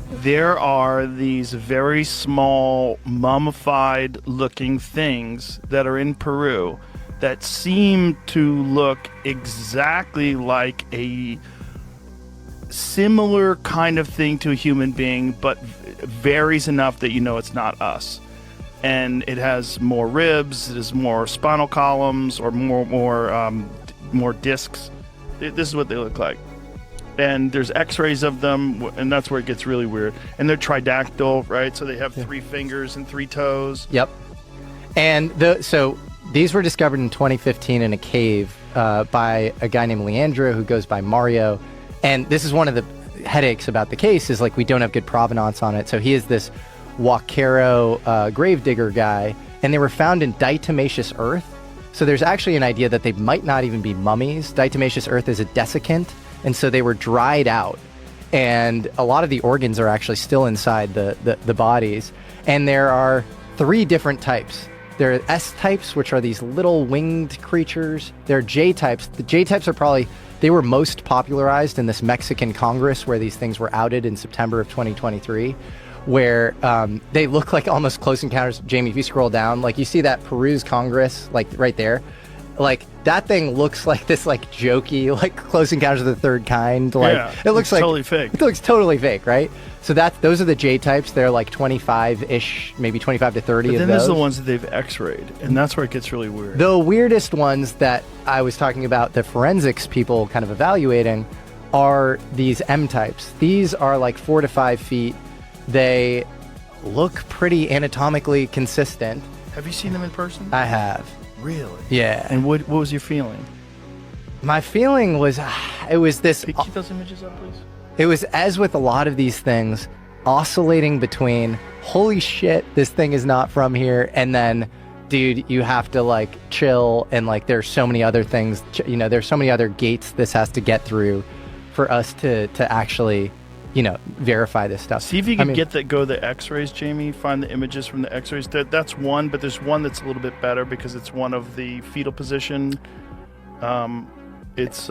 there are these very small mummified looking things that are in Peru that seem to look exactly like a similar kind of thing to a human being, but varies enough that you know it's not us. And it has more ribs, it has more spinal columns, or more discs. This is what they look like. And there's x-rays of them, and that's where it gets really weird. And they're tridactyl, right? So they have 3 fingers and 3 toes. Yep. And so these were discovered in 2015 in a cave by a guy named Leandro, who goes by Mario. And this is one of the headaches about the case, is like we don't have good provenance on it. So he is this Huaquero gravedigger guy, and they were found in diatomaceous earth. So there's actually an idea that they might not even be mummies. Diatomaceous earth is a desiccant, and so they were dried out. And a lot of the organs are actually still inside the bodies. And there are 3 different types. There are S-types, which are these little winged creatures. There are J-types. The J-types are probably, they were most popularized in this Mexican Congress where these things were outed in September of 2023, where they look like almost Close Encounters. Jamie, if you scroll down, like you see that Peru's Congress, like right there, like that thing looks like this like jokey, like Close Encounters of the Third Kind. Like yeah, it looks like totally fake. It looks totally fake, right? So those are the J types. They're like 25-ish, maybe 25 to 30 but of then those. there's the ones that they've x-rayed, and that's where it gets really weird. The weirdest ones that I was talking about, the forensics people kind of evaluating, are these M types. These are like 4 to 5 feet. They look pretty anatomically consistent. Have you seen them in person? I have. Really? Yeah. And what was your feeling? My feeling was, it was this. Keep those images up, please. It was, as with a lot of these things, oscillating between, holy shit, this thing is not from here, and then, dude, you have to like chill, and like there's so many other things, there's so many other gates this has to get through for us to actually, verify this stuff. See if you can go the x-rays, Jamie. Find the images from the x-rays. That's one, but there's one that's a little bit better because it's one of the fetal position. It's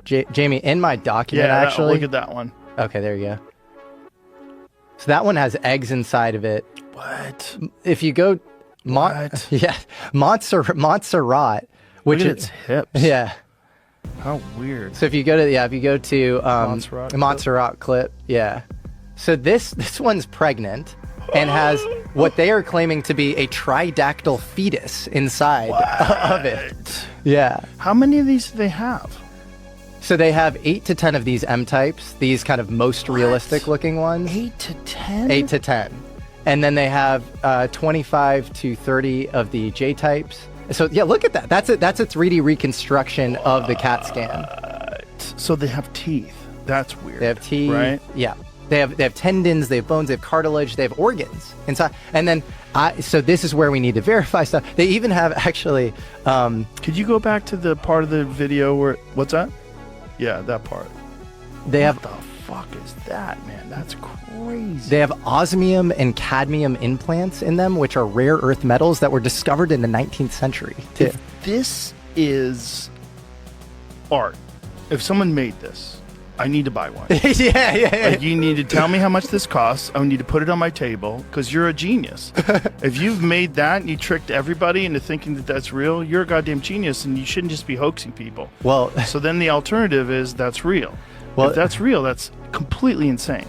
Jamie, in my document, actually. Look at that one. Okay, there you go. So that one has eggs inside of it. What? If you go, yeah, Montserrat, which look at is its hips. Yeah. How weird. So if you go to Montserrat clip, yeah. So this one's pregnant and has what they are claiming to be a tridactyl fetus inside of it. Yeah. How many of these do they have? So they have 8 to 10 of these M types, these kind of most realistic looking ones. 8 to 10? 8 to 10. And then they have 25 to 30 of the J types. So yeah, look at that. That's a 3D reconstruction of the CAT scan. So they have teeth. That's weird. They have teeth, right? Yeah. They have tendons, they have bones, they have cartilage, they have organs inside. And then, so this is where we need to verify stuff. They even have actually. Could you go back to the part of the video where what's that? Yeah, that part. What the fuck is that, man? That's crazy. They have osmium and cadmium implants in them, which are rare earth metals that were discovered in the 19th century, too. If this is art, if someone made this, I need to buy one. Yeah. Like, you need to tell me how much this costs. I need to put it on my table because you're a genius. If you've made that and you tricked everybody into thinking that that's real, you're a goddamn genius, and you shouldn't just be hoaxing people. Well, so then the alternative is that's real. Well, if that's real, that's completely insane.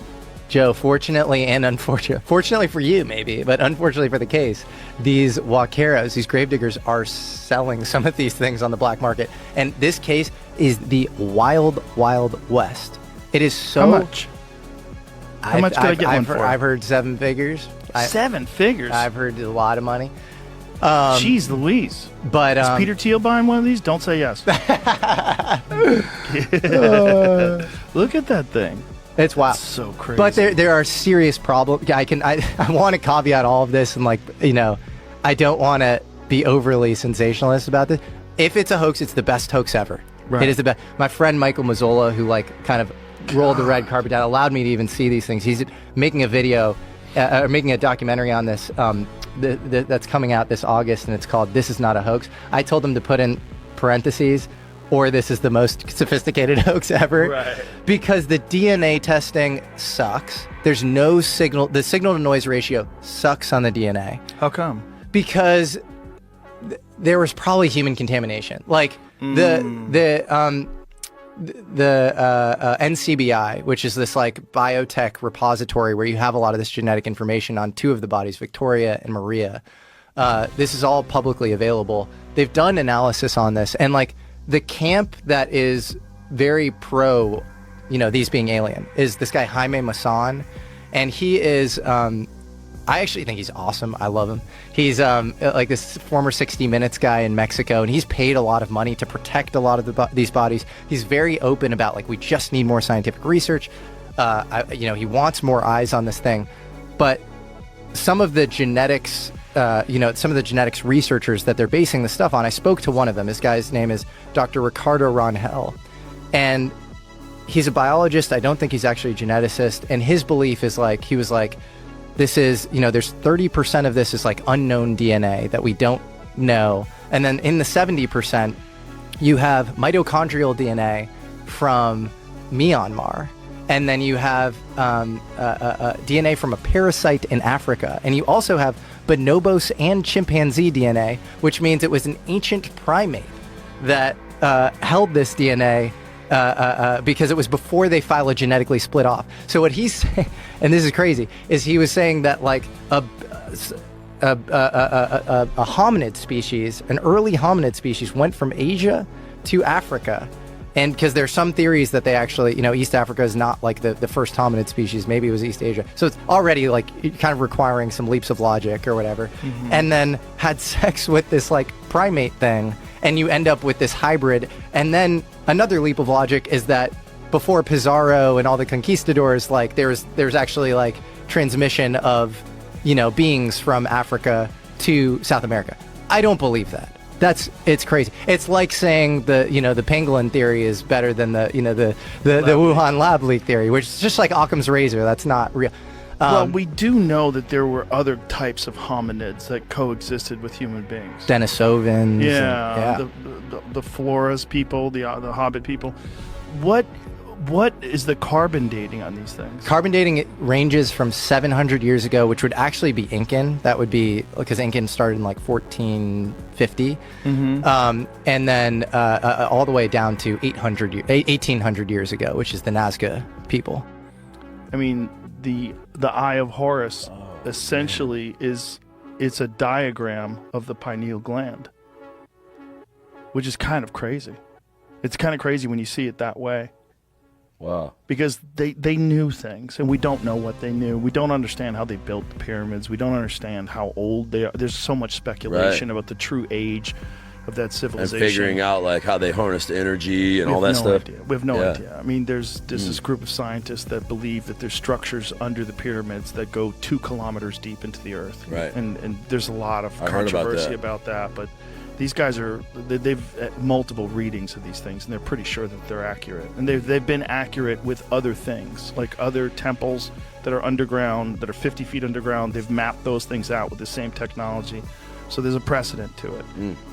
Joe, fortunately and unfortunately, fortunately for you maybe, but unfortunately for the case, these Huaqueros, these gravediggers, are selling some of these things on the black market. And this case is the wild, wild west. It is so... How much? How much could I get one for? I've heard 7 figures. 7 figures? I've heard a lot of money. Jeez Louise. But is Peter Thiel buying one of these? Don't say yes. Look at that thing. It's wild. That's so crazy. But there are serious problems. I want to caveat all of this, and I don't want to be overly sensationalist about this. If it's a hoax, it's the best hoax ever. Right. It is the best. My friend Michael Mazzola, who kind of rolled the red carpet down, allowed me to even see these things. He's making a video, or making a documentary on this that's coming out this August, and it's called "This Is Not a Hoax." I told him to put in parentheses, or this is the most sophisticated hoax ever. Right. Because the DNA testing sucks. There's no signal. The signal to noise ratio sucks on the DNA. How come? Because there was probably human contamination. Like the NCBI, which is this like biotech repository where you have a lot of this genetic information on two of the bodies, Victoria and Maria. This is all publicly available. They've done analysis on this, and like the camp that is very pro, these being alien, is this guy Jaime Maussan, and he is. I actually think he's awesome. I love him. He's like this former 60 Minutes guy in Mexico, and he's paid a lot of money to protect a lot of these bodies. He's very open about like we just need more scientific research. He wants more eyes on this thing, but some of the genetics, some of the genetics researchers that they're basing this stuff on. I spoke to one of them. This guy's name is Dr. Ricardo Rangel, and he's a biologist. I don't think he's actually a geneticist, and his belief is like he was like. This is, there's 30% of this is like unknown DNA that we don't know. And then in the 70%, you have mitochondrial DNA from Myanmar. And then you have DNA from a parasite in Africa. And you also have bonobos and chimpanzee DNA, which means it was an ancient primate that held this DNA because it was before they phylogenetically split off. So what he's saying, and this is crazy, is he was saying that like a hominid species, an early hominid species, went from Asia to Africa. And because there's some theories that they actually, East Africa is not like the first hominid species. Maybe it was East Asia. So it's already like kind of requiring some leaps of logic or whatever. Mm-hmm. And then had sex with this like primate thing. And you end up with this hybrid. And then another leap of logic is that before Pizarro and all the conquistadors, like there's actually like transmission of, beings from Africa to South America. I don't believe that. It's crazy. It's like saying the pangolin theory is better than the Wuhan lab leak theory, which is just like Occam's razor. That's not real. Well, we do know that there were other types of hominids that coexisted with human beings. Denisovans. Yeah. The Floras people, the Hobbit people. What is the carbon dating on these things? Carbon dating ranges from 700 years ago, which would actually be Incan. That would be because Incan started in like 1450, and then all the way down to 1800 years ago, which is the Nazca people. I mean, the Eye of Horus essentially it's a diagram of the pineal gland, which is kind of crazy. It's kind of crazy when you see it that way. Wow. Because they knew things, and we don't know what they knew. We don't understand how they built the pyramids. We don't understand how old they are. There's so much speculation about the true age of that civilization. And figuring out like how they harnessed energy and all that stuff. We have no idea. I mean, there's this group of scientists that believe that there's structures under the pyramids that go 2 kilometers deep into the earth. Right. And there's a lot of controversy about that. But these guys they've multiple readings of these things, and they're pretty sure that they're accurate. And they've been accurate with other things, like other temples that are underground, that are 50 feet underground. They've mapped those things out with the same technology. So there's a precedent to it.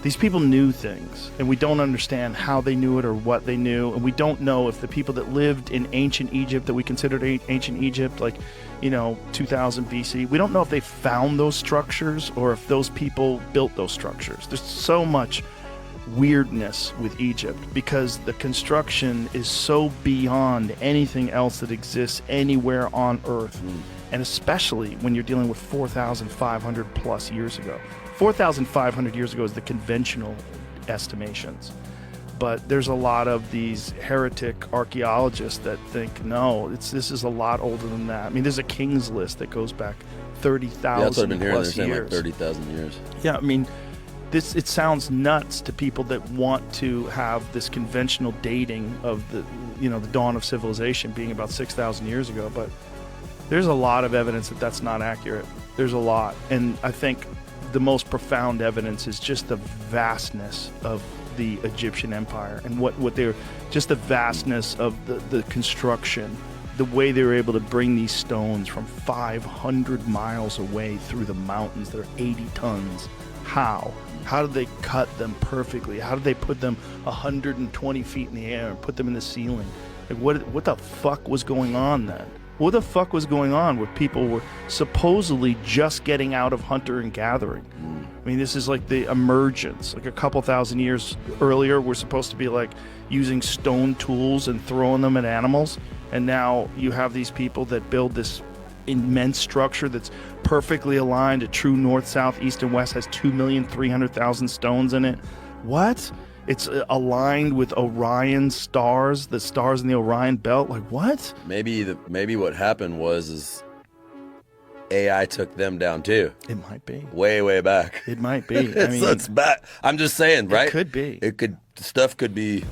These people knew things, and we don't understand how they knew it or what they knew. And we don't know if the people that lived in ancient Egypt that we considered ancient Egypt, like, 2000 BC, we don't know if they found those structures or if those people built those structures. There's so much weirdness with Egypt because the construction is so beyond anything else that exists anywhere on Earth. And especially when you're dealing with 4,500 plus years ago. 4,500 years ago is the conventional estimations. But there's a lot of these heretic archaeologists that think, no, this is a lot older than that. I mean, there's a King's List that goes back 30,000 that's what I've been hearing. plus They're saying years. like 30,000 years. Yeah, I mean, it sounds nuts to people that want to have this conventional dating of the dawn of civilization being about 6,000 years ago. But there's a lot of evidence that that's not accurate. There's a lot. And I think the most profound evidence is just the vastness of the Egyptian empire and what they're, just the vastness of the construction, the way they were able to bring these stones from 500 miles away through the mountains that are 80 tons How? How did they cut them perfectly? How did they put them 120 feet in the air and put them in the ceiling? Like, what the fuck was going on then? What the fuck was going on where people were supposedly just getting out of hunter and gathering? I mean, this is like the emergence. Like a couple thousand years earlier, we're supposed to be like using stone tools and throwing them at animals. And now you have these people that build this immense structure that's perfectly aligned to true north, south, east, and west, has 2,300,000 stones in it. What? It's aligned with Orion stars, the stars in the Orion belt. Like, what? Maybe what happened is AI took them down too. It might be. Way back. It might be. I mean, so it's bad. I'm just saying, right? It could be. Stuff could be.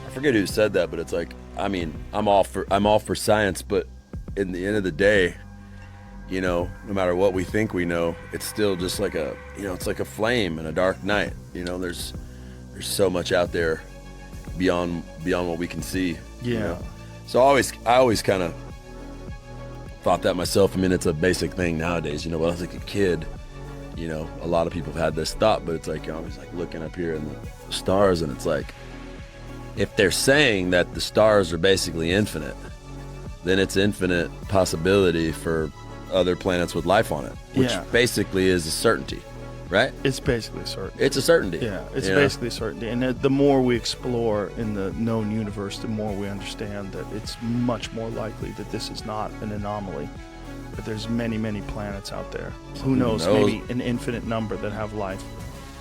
I forget who said that, but it's like, I mean, I'm all for science, but in the end of the day, you know, no matter what we think we know, it's still just like it's like a flame in a dark night. You know, there's so much out there beyond what we can see. Yeah. You know? So I always kind of thought that myself. I mean, it's a basic thing nowadays. You know, when I was like a kid, you know, a lot of people have had this thought, but it's like, I was like looking up here in the stars, and it's like, if they're saying that the stars are basically infinite, then it's infinite possibility for other planets with life on it, which basically is a certainty, right? It's basically certainty. It's a certainty. Yeah, it's basically certainty. And the more we explore in the known universe, the more we understand that it's much more likely that this is not an anomaly, that there's many, many planets out there. Who knows? Maybe an infinite number that have life.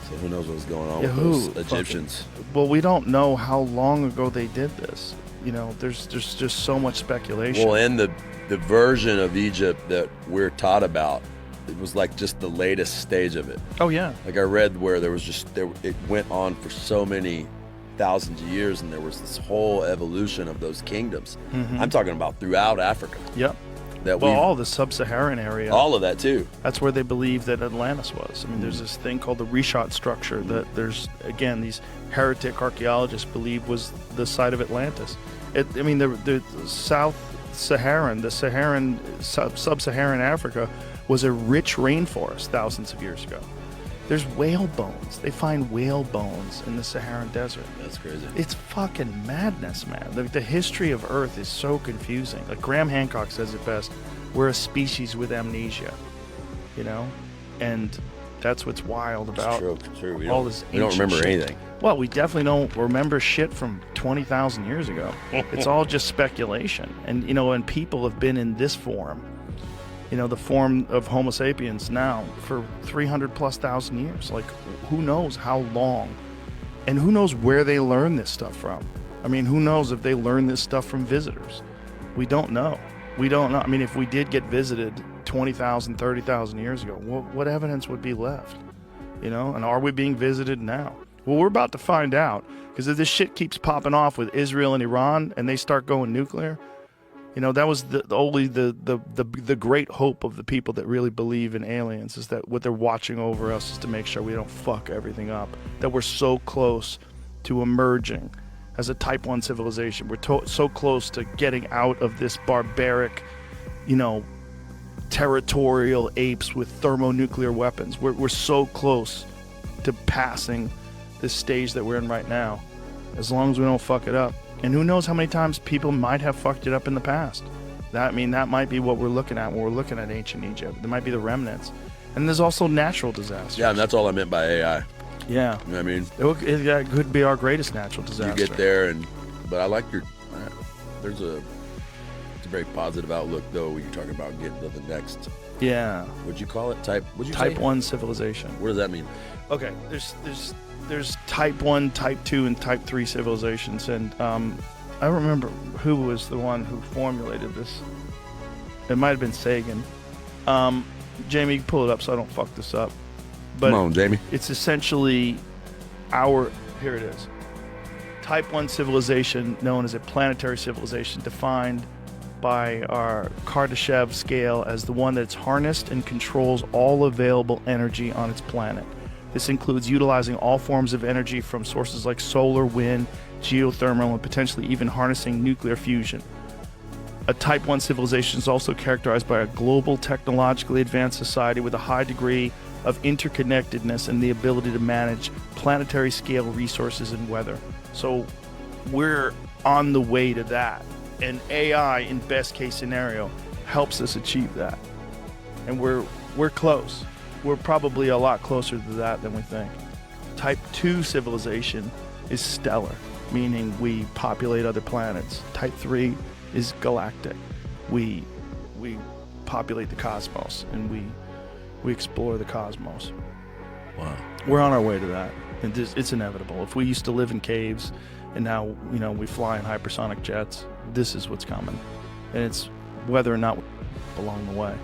So who knows what's going on with those Egyptians? Well, we don't know how long ago they did this. You know, there's just so much speculation. Well, and the version of Egypt that we're taught about, it was like just the latest stage of it. Oh yeah. Like I read where it went on for so many thousands of years, and there was this whole evolution of those kingdoms. I'm talking about throughout Africa. Yep. All the sub-Saharan area. All of that too. That's where they believe that Atlantis was. I mean, there's this thing called the Richat structure that there's, again, these heretic archaeologists believe was the site of Atlantis. The Sub-Saharan Africa was a rich rainforest thousands of years ago. There's whale bones. They find whale bones in the Saharan desert. That's crazy. It's fucking madness, man. The history of Earth is so confusing. Like Graham Hancock says it best, we're a species with amnesia, you know? And that's what's wild about true. all this ancient We don't remember shit. anything. Well, we definitely don't remember shit from 20,000 years ago. It's all just speculation. And, you know, and people have been in this form, you know, the form of Homo sapiens now for 300 plus thousand years. Like, who knows how long? And who knows where they learn this stuff from? I mean, who knows if they learn this stuff from visitors? We don't know. We don't know. I mean, if we did get visited 20,000, 30,000 years ago, what evidence would be left? You know, and are we being visited now? Well, we're about to find out, because if this shit keeps popping off with Israel and Iran and they start going nuclear, you know, that was the great hope of the people that really believe in aliens, is that what they're watching over us is to make sure we don't fuck everything up, that we're so close to emerging as a type 1 civilization. We're so close to getting out of this barbaric, you know, territorial apes with thermonuclear weapons. We're so close to passing this stage that we're in right now, as long as we don't fuck it up. And who knows how many times people might have fucked it up in the past. That might be what we're looking at when we're looking at ancient Egypt. There might be the remnants. And there's also natural disasters. Yeah, and that's all I meant by AI. Yeah. You know what I mean? It could be our greatest natural disaster. You get there, but I like it's a very positive outlook, though, when you're talking about getting to the next. Yeah. What'd you call it? Type 1 civilization. What does that mean? Okay, there's type 1, type 2, and type 3 civilizations, and I don't remember who was the one who formulated this. It might have been Sagan. Jamie, you can pull it up so I don't fuck this up. But come on, Jamie. It's essentially here it is. Type 1 civilization, known as a planetary civilization, defined by our Kardashev scale as the one that's harnessed and controls all available energy on its planet. This includes utilizing all forms of energy from sources like solar, wind, geothermal, and potentially even harnessing nuclear fusion. A Type 1 civilization is also characterized by a global, technologically advanced society with a high degree of interconnectedness and the ability to manage planetary scale resources and weather. So we're on the way to that. And AI, in best case scenario, helps us achieve that. And we're close. We're probably a lot closer to that than we think. Type 2 civilization is stellar, meaning we populate other planets. Type 3 is galactic. We populate the cosmos, and we explore the cosmos. Wow. We're on our way to that. And it's inevitable. If we used to live in caves and now, we fly in hypersonic jets, this is what's coming. And it's whether or not along the way.